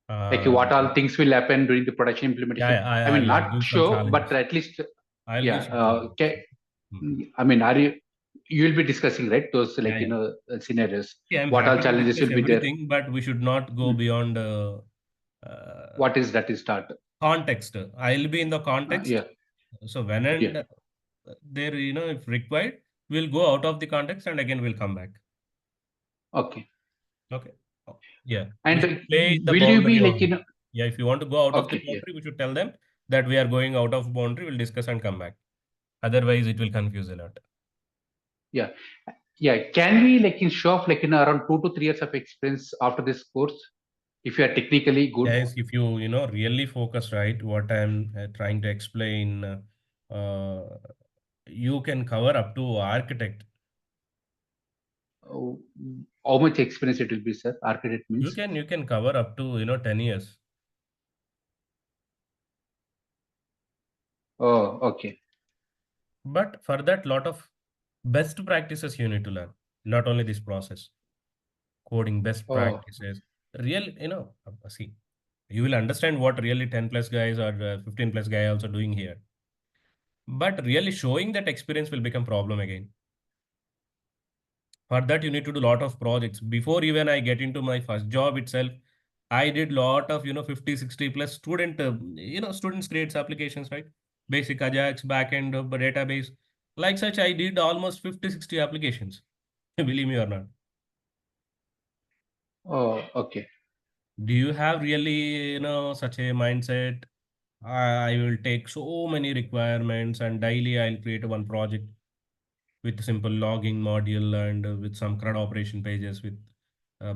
Like Uh, what all things will happen during the production implementation? yeah, I mean, I'll not give some show, but challenges. at least, I'll yeah. give some challenges. Hmm. I mean, are you will be discussing, right? Those Yeah, yeah. scenarios. Yeah, I'm What all happy to challenges discuss will be there? everything, but we should not go Hmm. beyond uh, What is that is start? context. I'll be in the context. Yeah, So when yeah. and there, if required, we'll go out of the context and again we'll come back. Okay. Okay. Oh, yeah, we And should play the will you be boundary only. Yeah, if you want to go out of the okay, yeah, boundary, we should tell them that we are going out of boundary. We'll discuss and come back. Otherwise, it will confuse a lot. yeah, yeah. Can we show off around 2 to 3 years of experience after this course if you are technically good? Guys, if you really focus, right, what I'm trying to explain, you can cover up to architect. Uh, how much experience it will be, sir? Architect You means. can you can cover up to 10 years. Oh, okay. But for that, lot of best practices you need to learn. Not only this process, coding best Oh, practices. Real, see, you will understand what really 10 plus guys or 15 plus guy also doing here. But really showing that experience will become problem again. For that, you need to do lot of projects. Before even I get into my first job itself, I did lot of 50, 60 plus student students creates applications, right? Basic Ajax, backend database, like such. I did almost 50, 60 applications. Believe me or not. oh, okay. Do you have really such a mindset? I will take so many requirements and daily I'll create one project with simple logging module and with some CRUD operation pages with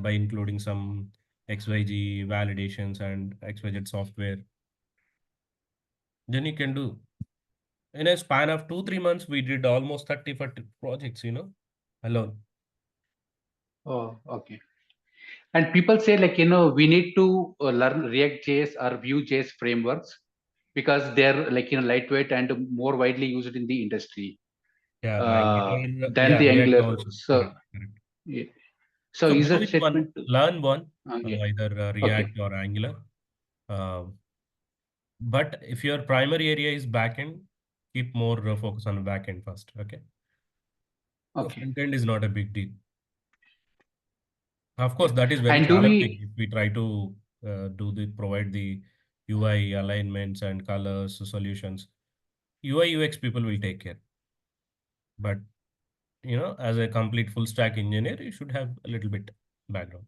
by including some XYZ validations and XYZ software. Then you can do. In a span of 2, 3 months, we did almost 30, 40 projects, alone. Oh, okay. And people say we need to learn React JS or Vue JS frameworks because they're lightweight and more widely used in the industry Yeah, Angular, than yeah, the React Angular. also. So, Correct, correct. yeah. So So is go that with one, statement? learn one, Yeah. either Okay. React or Angular. Uh, but if your primary area is backend, keep more focus on the backend first. Okay. Okay. Front end is not a big deal. Of Yeah. course, that is very And do challenging we? if we try to provide the UI alignments and colors solutions. UI UX people will take care, but as a complete full stack engineer, you should have a little bit background.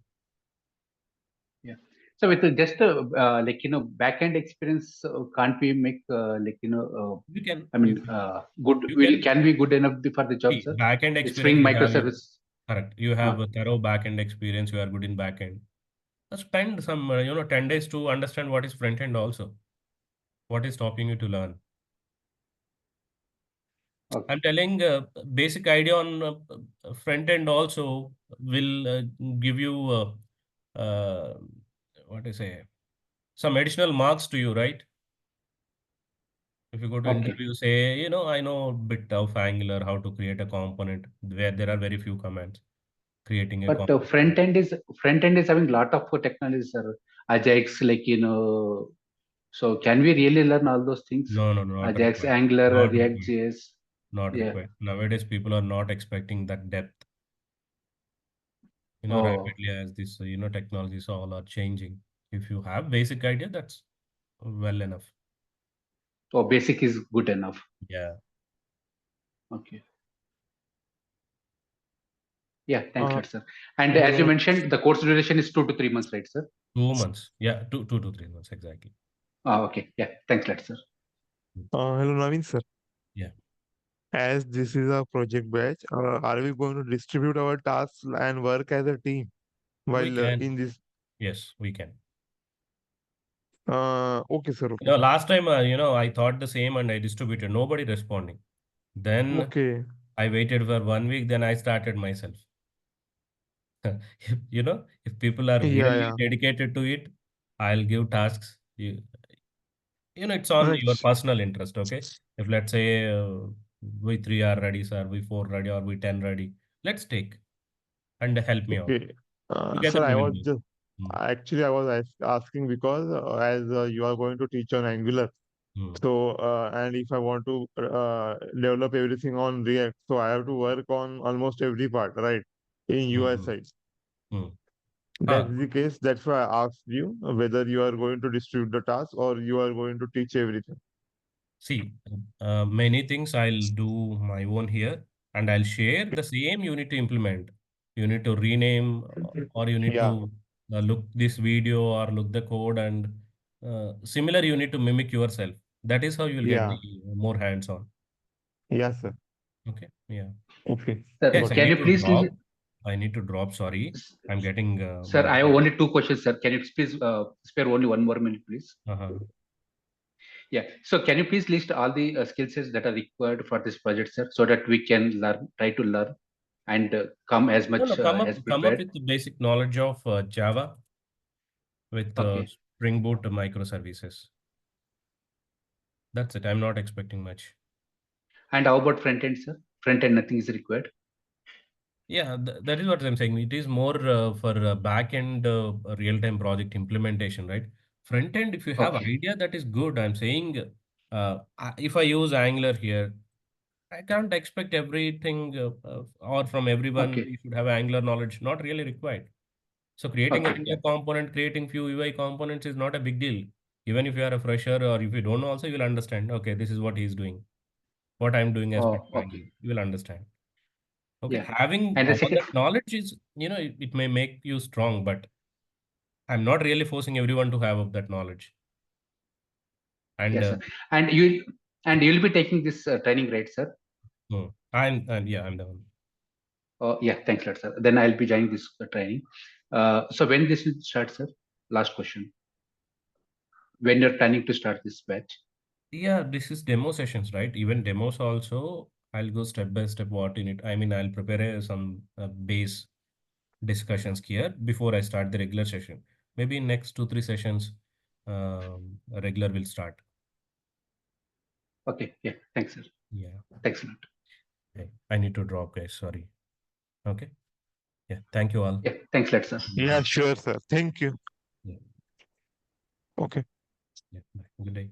Yeah. So with just backend experience, can't we make You can I you mean, can good. you Will can can be good enough for the job, see sir? backend The experience. Spring You have your microservice. correct. You have a thorough backend experience. You are good in backend. Spend some 10 days to understand what is front end also. What is stopping you to learn? I'm Okay. telling basic idea on front end also will give you uh, what I say some additional marks to you, right? If you go to Okay. interview, say, I know a bit of Angular, how to create a component where there are very few commands creating a But component. front end is having lot of technologies, sir. Ajax, so can we really learn all those things? No, no, no, not Ajax, required. Angular, Not React required. JS. Not Yeah. required. Nowadays, people are not expecting that depth, Oh, rapidly as this, technologies all are changing. If you have basic idea, that's well enough. oh, basic is good enough. Yeah. Okay. Yeah. Thanks, Uh, lot, sir. And as you hello, mentioned, the course duration is 2 to 3 months, right, sir? 2 months. Yeah, 2 to 3 months exactly. Okay. Yeah. Thanks, lot, sir. Mm. hello, Naveen sir. Yeah, As this is a project batch, are we going to distribute our tasks and work as a team we while can. in this? Yes, we can. Okay, sir. Okay. Last time, I thought the same and I distributed. Nobody responding. Then Okay. I waited for 1 week. Then I started myself. If people are Yeah, really yeah. dedicated to it, I'll give tasks. It's on your It's personal interest, okay? If let's say we three are ready, sir, we four ready, or we 10 ready, let's take and help me out. okay. Together Sir, we I will was do. just Hmm. actually I was asking because as you are going to teach on Angular, Hmm. so and if I want to develop everything on React, so I have to work on almost every part, right? In Hmm. UI Hmm. side. Hmm. That's Ah, the case. That's why I asked you whether you are going to distribute the task or you are going to teach everything. see, many things I'll do my own here, and I'll share the same you need to implement. You need to rename, or you need Yeah, to look this video or look the code, and similar you need to mimic yourself. That is how you will get yeah, the more hands-on. yeah, sir. Okay. Yeah. Okay, Sir, Guys, got I it. can need you to please, drop. I need to drop. Sorry. I'm getting sir, my. I have only two questions, sir. Can you please spare only 1 more minute, please? Uh-huh. Yeah. So can you please list all the skill sets that are required for this project, sir, so that we can learn, try to learn, and come as No, no. much as Come up prepared. with the basic knowledge of Java with Okay. Spring Boot microservices. That's it. I'm not expecting much. And how about front end, sir? Front end, nothing is required. Yeah, that is what I'm saying. It is more for back end real-time project implementation, right? Front end, if you have Okay. idea, that is good. I'm saying if I use Angular here, I can't expect everything or from everyone Okay. you should have Angular knowledge. Not really required. So creating an Okay. Yeah. Angular component, creating few UI components is not a big deal. Even if you are a fresher or if you don't know, also you will understand. Okay, this is what he's doing. What I'm doing as part Oh, of okay. Angular. You will understand. Okay, Yeah. having And the all second, that knowledge is, it may make you strong, but I'm not really forcing everyone to have that knowledge. And yes, sir. And you'll be taking this training, right, sir? no, and yeah, I'm the one. Yeah. Thanks a lot, sir. Then I'll be joining this training. So when this will start, sir? Last question. When you're planning to start this batch? Yeah, this is demo sessions, right? Even demos also, I'll go step by step what in it. I mean, I'll prepare some base discussions here before I start the regular session. Maybe in next 2 3 sessions, a regular will start. Okay. Yeah. Thanks, sir. Yeah. Thanks a lot. Okay. I need to drop, guys. Sorry. Okay. Yeah. Thank you all. Yeah. Thanks a lot, sir. Yeah, Mhm. sure, sir. Thank you. Yeah. Okay. Yeah. Bye. Good day.